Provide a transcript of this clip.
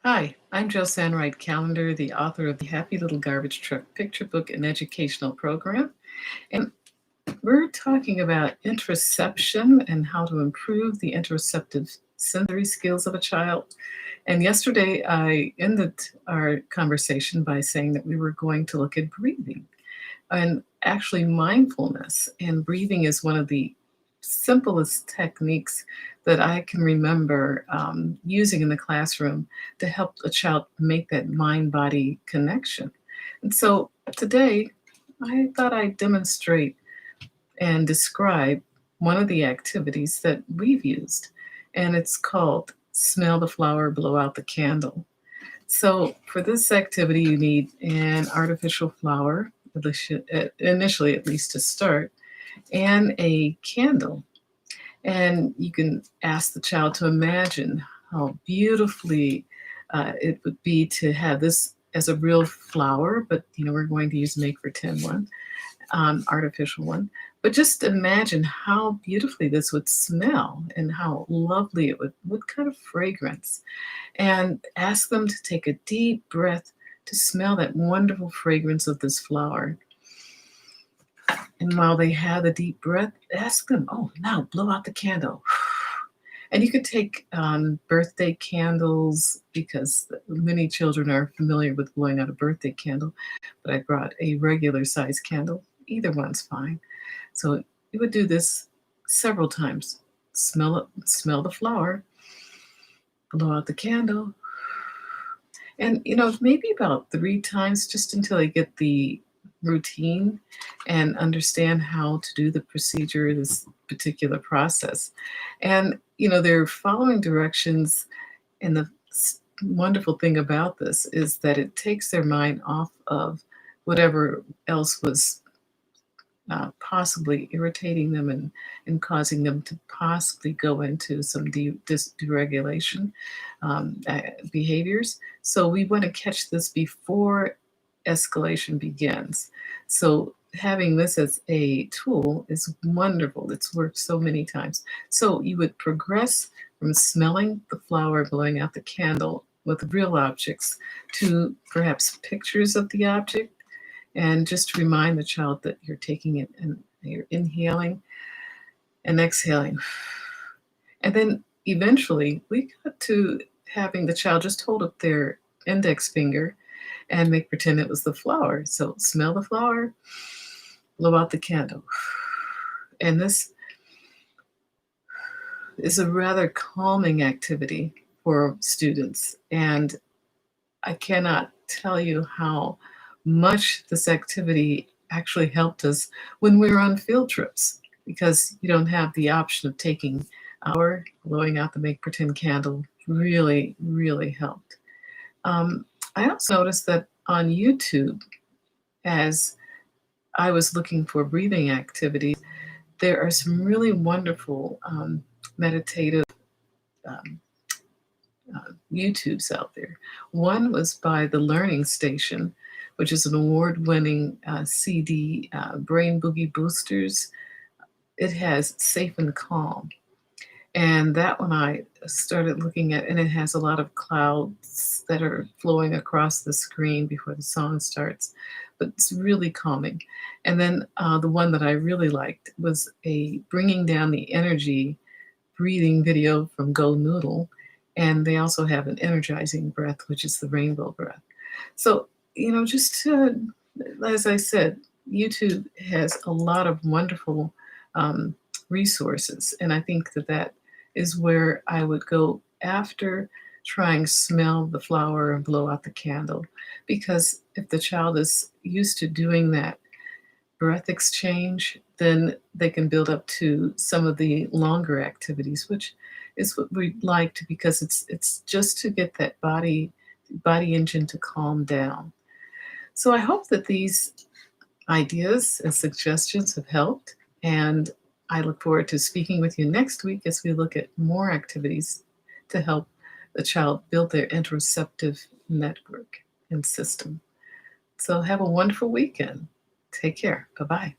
Hi, I'm Josan Callender, the author of the Happy Little Garbage Truck picture book and educational program. And we're talking about interoception and how to improve the interoceptive sensory skills of a child. And yesterday, I ended our conversation by saying that we were going to look at breathing and actually mindfulness. And breathing is one of the simplest techniques that I can remember using in the classroom to help a child make that mind body connection. And so today, I thought I'd demonstrate and describe one of the activities that we've used, and it's called Smell the Flower, Blow Out the Candle. So for this activity, you need an artificial flower, initially at least to start, and a candle. And you can ask the child to imagine how beautifully it would be to have this as a real flower, but we're going to use make pretend one, artificial one. But just imagine how beautifully this would smell and how lovely it would, what kind of fragrance. And ask them to take a deep breath to smell that wonderful fragrance of this flower. And while they have the deep breath, ask them, oh, now blow out the candle. And you could take birthday candles because many children are familiar with blowing out a birthday candle, but I brought a regular size candle. Either one's fine. So you would do this several times. Smell it, smell the flower, blow out the candle. And, maybe about 3 times just until they get the routine and understand how to do the procedure, this particular process. And, they're following directions. And the wonderful thing about this is that it takes their mind off of whatever else was possibly irritating them and causing them to possibly go into some deregulation behaviors. So we want to catch this before escalation begins. So having this as a tool is wonderful. It's worked so many times. So you would progress from smelling the flower, blowing out the candle with real objects to perhaps pictures of the object, and just remind the child that you're taking it and you're inhaling and exhaling. And then eventually we got to having the child just hold up their index finger and make pretend it was the flower. So smell the flower, blow out the candle. And this is a rather calming activity for students. And I cannot tell you how much this activity actually helped us when we were on field trips, because you don't have the option of taking our blowing out the make pretend candle. Really, really helped. I also noticed that on YouTube, as I was looking for breathing activities, there are some really wonderful meditative um, YouTubes out there. One was by the Learning Station, which is an award-winning CD, Brain Boogie Boosters. It has Safe and Calm. And that one I started looking at, and it has a lot of clouds that are flowing across the screen before the song starts, but it's really calming. And then the one that I really liked was a bringing down the energy breathing video from Go Noodle. And they also have an energizing breath, which is the rainbow breath. So, just to, as I said, YouTube has a lot of wonderful resources. And I think that is where I would go after trying smell the flower and blow out the candle. Because if the child is used to doing that breath exchange, then they can build up to some of the longer activities, which is what we liked, because it's just to get that body engine to calm down. So I hope that these ideas and suggestions have helped, and I look forward to speaking with you next week as we look at more activities to help the child build their interoceptive network and system. So have a wonderful weekend. Take care. Bye-bye.